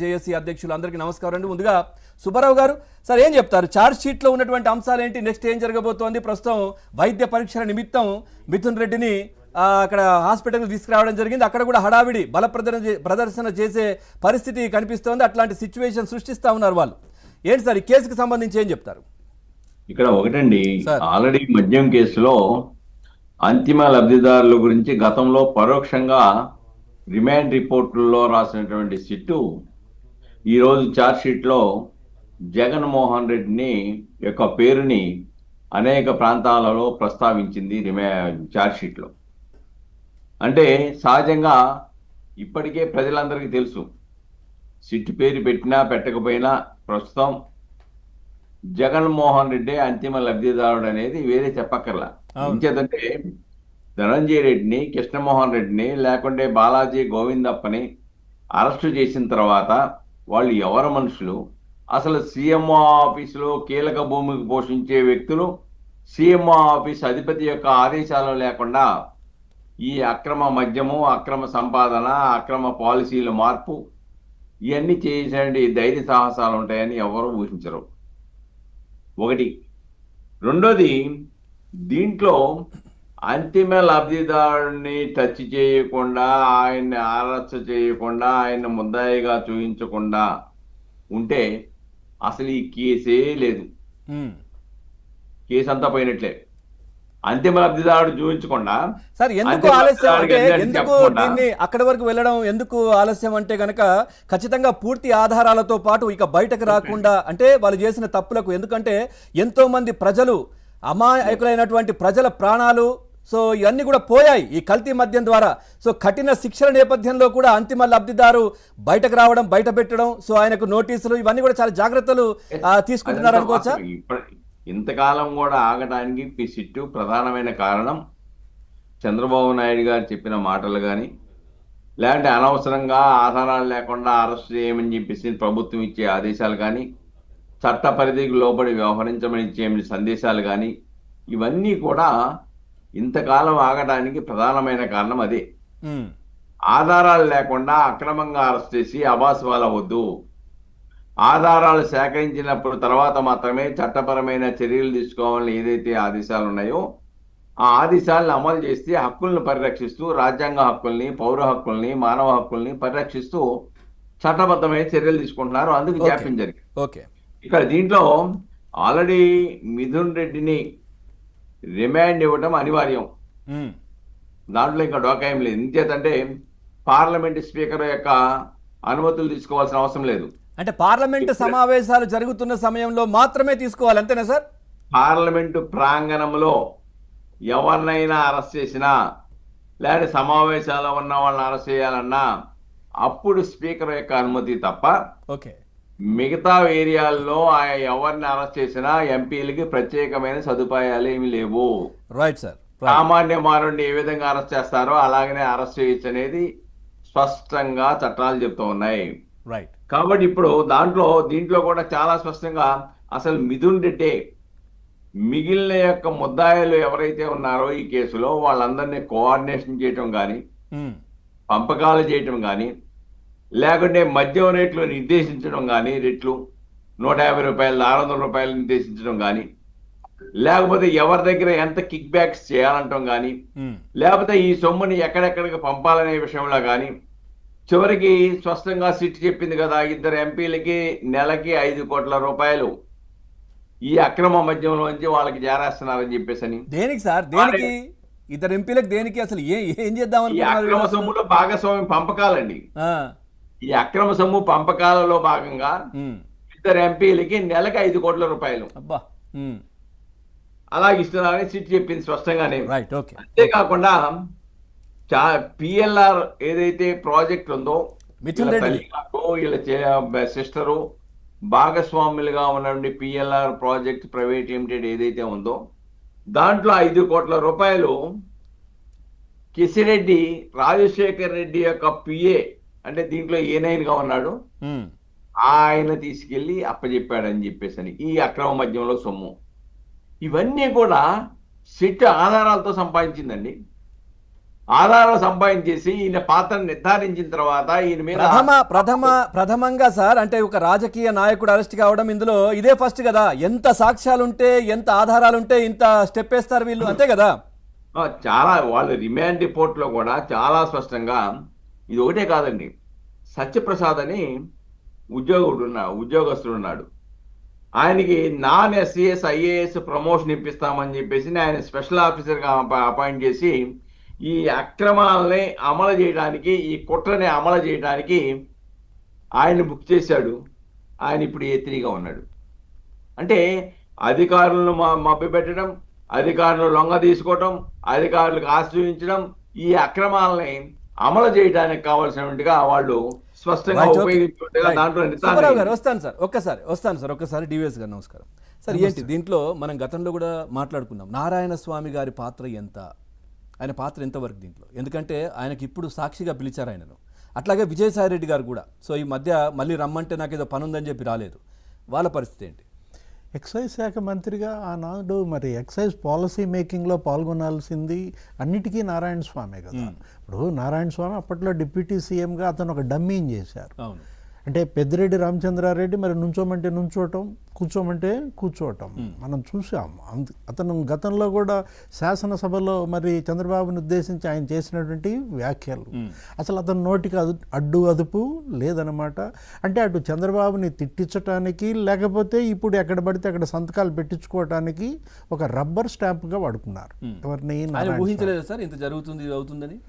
JAC అధ్యక్షులు అందరికీ నమస్కారం అండి. ముందుగా సుబ్బారావు గారు, సార్ ఏం చెప్తారు? ఛార్జ్ షీట్ లో ఉన్నటువంటి అంశాలు ఏంటి? నెక్స్ట్ ఏం జరగబోతోంది? ప్రస్తుతం వైద్య పరీక్షల నిమిత్తం మిథున్ రెడ్డిని అక్కడ హాస్పిటల్కి తీసుకురావడం జరిగింది. అక్కడ కూడా హడావిడి బల ప్రదర్శన చేసే పరిస్థితి కనిపిస్తోంది. అట్లాంటి సిచ్యువేషన్ సృష్టిస్తా ఉన్నారు వాళ్ళు. ఏంటి సార్ ఈ కేసుకు సంబంధించి ఏం చెప్తారు? ఇక్కడ ఒకటండి, ఆల్రెడీ మద్యం కేసులో అంతిమ లబ్ధిదారుల గురించి గతంలో పరోక్షంగా రిమాండ్ రిపోర్టుల్లో రాసినటువంటి సిట్టు ఈరోజు ఛార్జ్ షీట్లో జగన్మోహన్ రెడ్డిని యొక్క పేరుని అనేక ప్రాంతాలలో ప్రస్తావించింది ఛార్జ్ షీట్లో. అంటే సహజంగా ఇప్పటికే ప్రజలందరికీ తెలుసు, సిట్టు పేరు పెట్టినా పెట్టకపోయినా ప్రస్తుతం జగన్మోహన్ రెడ్డి అంతిమ లబ్ధిదారుడు అనేది వేరే చెప్పక్కర్లా. ఇంకేదంటే ధనంజయ రెడ్డిని, కృష్ణమోహన్ రెడ్డిని, లేకుంటే బాలాజీ గోవిందప్పని అరెస్టు చేసిన తర్వాత వాళ్ళు ఎవరు మనుషులు? అసలు సీఎంఓ ఆఫీసులో కీలక భూమికి పోషించే వ్యక్తులు సీఎంఓ ఆఫీస్ అధిపతి యొక్క ఆదేశాలు లేకుండా ఈ అక్రమ మద్యము, అక్రమ సంపాదన, అక్రమ పాలసీల మార్పు ఇవన్నీ చేసేటువంటి ధైర్య సాహసాలు ఉంటాయని ఎవరు ఊహించరు. ఒకటి. రెండోది, దీంట్లో అంతిమ లబ్ధిదారుని టచ్ చేయకుండా, ఆయన్ని అరెస్ట్ చేయకుండా, ఆయన ముద్దాయిగా చూపించకుండా ఉంటే అసలు ఈ కేసే లేదు. కేసు అంతా పోయినట్లే. అంతిమ లబ్ధిదారుడు చూపించకుండా సార్ ఎందుకు ఆలస్యం అంటే, ఎందుకు దీన్ని అక్కడి వరకు వెళ్ళడం ఎందుకు ఆలస్యం అంటే గనక ఖచ్చితంగా పూర్తి ఆధారాలతో పాటు ఇక బయటకు రాకుండా, అంటే వాళ్ళు చేసిన తప్పులకు, ఎందుకంటే ఎంతో మంది ప్రజలు, అమాయకులైనటువంటి ప్రజల ప్రాణాలు, సో ఇవన్నీ కూడా పోయాయి ఈ కల్తీ మద్యం ద్వారా. సో కఠిన శిక్షల నేపథ్యంలో కూడా అంతిమ లబ్ధిదారు బయటకు రావడం, బయట పెట్టడం, సో ఆయనకు నోటీసులు, ఇవన్నీ కూడా చాలా జాగ్రత్తలు తీసుకుంటున్నారు అనుకోవచ్చా? ఇంతకాలం కూడా ఆగడానికి సిట్టు ప్రధానమైన కారణం చంద్రబాబు నాయుడు గారు చెప్పిన మాటలు కానీ, లేదంటే అనవసరంగా ఆధారాలు లేకుండా అరెస్ట్ చేయమని చెప్పేసి ప్రభుత్వం ఇచ్చే ఆదేశాలు కానీ, చట్ట పరిధికి లోబడి వ్యవహరించమని ఇచ్చే సందేశాలు కానీ, ఇవన్నీ కూడా ఇంతకాలం ఆగడానికి ప్రధానమైన కారణం అదే. ఆధారాలు లేకుండా అక్రమంగా అరెస్ట్ చేసి అబాస్వాల వద్దు, ఆధారాలు సేకరించినప్పుడు తర్వాత మాత్రమే చట్టపరమైన చర్యలు తీసుకోవాలని ఏదైతే ఆదేశాలు ఉన్నాయో ఆ ఆదేశాలను అమలు చేస్తే హక్కులను పరిరక్షిస్తూ, రాజ్యాంగ హక్కుల్ని, పౌర హక్కుల్ని, మానవ హక్కుల్ని పరిరక్షిస్తూ చట్టబద్ధమైన చర్యలు తీసుకుంటున్నారు. అందుకు జాప్యం జరిగింది. ఇక్కడ దీంట్లో ఆల్రెడీ మిథున్ రెడ్డిని రిమాండ్ ఇవ్వడం అనివార్యం. దాంట్లో ఇంకా డోకాయం లేదు. ఇంకేతంటే పార్లమెంట్ స్పీకర్ యొక్క అనుమతులు తీసుకోవాల్సిన అవసరం లేదు. అంటే పార్లమెంటు సమావేశాలు జరుగుతున్న సమయంలో మాత్రమే తీసుకోవాలి, అంతేనా సార్? పార్లమెంటు ప్రాంగణంలో ఎవరినైనా అరెస్ట్ చేసినా, లేదా సమావేశాల్లో ఉన్న వాళ్ళని అరెస్ట్ చేయాలన్నా అప్పుడు స్పీకర్ యొక్క అనుమతి తప్ప మిగతా ఏరియాల్లో ఎవరిని అరెస్ట్ చేసినా ఎంపీలకి ప్రత్యేకమైన సదుపాయాలు ఏమి లేవు. Right sir. సామాన్య మానవుడిని ఏ విధంగా అరెస్ట్ చేస్తారో అలాగనే అరెస్ట్ చేయొచ్చు అనేది స్పష్టంగా చట్టాలు చెప్తూ ఉన్నాయి. రైట్. కాబట్టి ఇప్పుడు దీంట్లో కూడా చాలా స్పష్టంగా అసలు మిథున్ రెడ్డి మిగిలిన యొక్క ముద్దాయిలు ఎవరైతే ఉన్నారో ఈ కేసులో వాళ్ళందరినీ కోఆర్డినేషన్ చేయటం కానీ, పంపకాలు చేయటం కానీ, లేకుంటే మద్యం రేట్లు నిర్దేశించడం కానీ, రేట్లు 150 రూపాయలు 600 రూపాయలు నిర్దేశించడం కానీ, లేకపోతే ఎవరి దగ్గర ఎంత కిక్ బ్యాక్స్ చేయాలంటాం కానీ, లేకపోతే ఈ సొమ్ముని ఎక్కడెక్కడికి పంపాలనే విషయంలో కానీ, చివరికి స్పష్టంగా సిట్ చెప్పింది కదా, 2 ఎంపీలకి నెలకి 5 కోట్ల రూపాయలు ఈ అక్రమ మద్యంలోంచి వాళ్ళకి చేరేస్తున్నారని చెప్పేసి. దేనికి సార్? దేనికి 2 ఎంపీలకు? దేనికి? అసలు ఏం చేద్దామని? ఈ అక్రమ సొమ్ములో భాగస్వామ్యం పంపకాలండి. ఈ అక్రమ సొమ్ము పంపకాలలో భాగంగా 2 ఎంపీలకి నెలకి 5 కోట్ల రూపాయలు అలాగే ఇస్తున్నారని సిట్ చెప్పింది స్పష్టంగానే. అంతేకాకుండా పిఎల్ఆర్ ఏదైతే ప్రాజెక్ట్ ఉందో, వీళ్ళ సిస్టరు భాగస్వాములుగా ఉన్నటువంటి పిఎల్ఆర్ ప్రాజెక్ట్ ప్రైవేట్ లిమిటెడ్ ఏదైతే ఉందో దాంట్లో 5 కోట్ల రూపాయలు కిసిరెడ్డి రాజశేఖర్ రెడ్డి యొక్క పిఏ, అంటే దీంట్లో ఏనైన్గా ఉన్నాడు, ఆయన తీసుకెళ్లి అప్పచెప్పాడని చెప్పేసి ఈ అక్రమ మద్యంలో సొమ్ము. ఇవన్నీ కూడా సిట్ ఆధారాలతో సంపాదించిందండి. ఆధారాలు సంపాదించేసి ఈయన పాత్రను నిర్ధారించిన తర్వాత ఈయన మీద ప్రథమంగా సార్, అంటే ఒక రాజకీయ నాయకుడు అరెస్ట్ కావడం ఇందులో ఇదే ఫస్ట్ కదా. ఎంత సాక్ష్యాలుంటే, ఎంత ఆధారాలుంటే ఇంత స్టెప్ వేస్తారు వీళ్ళు, అంతే కదా. చాలా వాళ్ళు రిమాండ్ రిపోర్ట్ లో కూడా చాలా స్పష్టంగా ఇది ఒకటే కాదండి. సత్యప్రసాద్ అని ఉద్యోగస్తుడు ఉన్నాడు. ఆయనకి నాన్ ఎస్సీఎస్ ఐఏఎస్ ప్రమోషన్ ఇప్పిస్తామని చెప్పేసి ఆయన స్పెషల్ ఆఫీసర్గా అపాయింట్ చేసి ఈ అక్రమాలని అమలు చేయడానికి, ఈ కుట్రని అమలు చేయడానికి ఆయన బుక్ చేశాడు. ఆయన ఇప్పుడు A3గా ఉన్నాడు. అంటే అధికారులను మభ్యపెట్టడం, అధికారులు లొంగ తీసుకోవటం, అధికారులకు ఆశ్రయించడం, ఈ అక్రమాలని అమలు చేయడానికి కావాల్సినట్టుగా వాళ్ళు స్పష్టంగా ఉపయోగించుకుంటే దాంట్లో సుబ్బారావు గారు వస్తాను సార్ ఒక్కసారి డివిఎస్ గారు నమస్కారం సార్. ఏంటి దీంట్లో మనం గతంలో కూడా మాట్లాడుకున్నాం, నారాయణ స్వామి గారి పాత్ర ఎంత, ఆయన పాత్ర ఎంతవరకు దీంట్లో, ఎందుకంటే ఆయనకి ఇప్పుడు సాక్షిగా పిలిచారు ఆయనను. అట్లాగే విజయసాయి రెడ్డి గారు కూడా సో ఈ మధ్య మళ్ళీ రమ్మంటే నాకు ఏదో పని ఉందని చెప్పి రాలేదు. వాళ్ళ పరిస్థితి ఏంటి? ఎక్సైజ్ శాఖ మంత్రిగా ఆనాడు మరి ఎక్సైజ్ పాలసీ మేకింగ్లో పాల్గొనాల్సింది అన్నిటికీ నారాయణ స్వామే కదా. ఇప్పుడు నారాయణ స్వామి అప్పట్లో డిప్యూటీ సీఎంగా అతను ఒక డమ్మీని చేశారు. అవును. అంటే పెద్దిరెడ్డి రామచంద్రారెడ్డి మరి నుంచోమంటే నుంచోవటం, కూర్చోమంటే కూర్చోవటం మనం చూసాం. అతను గతంలో కూడా శాసనసభలో మరి చంద్రబాబుని ఉద్దేశించి ఆయన చేసినటువంటి వ్యాఖ్యలు అసలు అతని నోటికి అదుపు లేదనమాట. అంటే అటు చంద్రబాబుని తిట్టించటానికి, లేకపోతే ఇప్పుడు ఎక్కడ పడితే అక్కడ సంతకాలు పెట్టించుకోవటానికి ఒక రబ్బర్ స్టాంప్గా వాడుకున్నారు. ఎవరిని ఊహించలేదు సార్ ఇంత జరుగుతుంది అవుతుందని.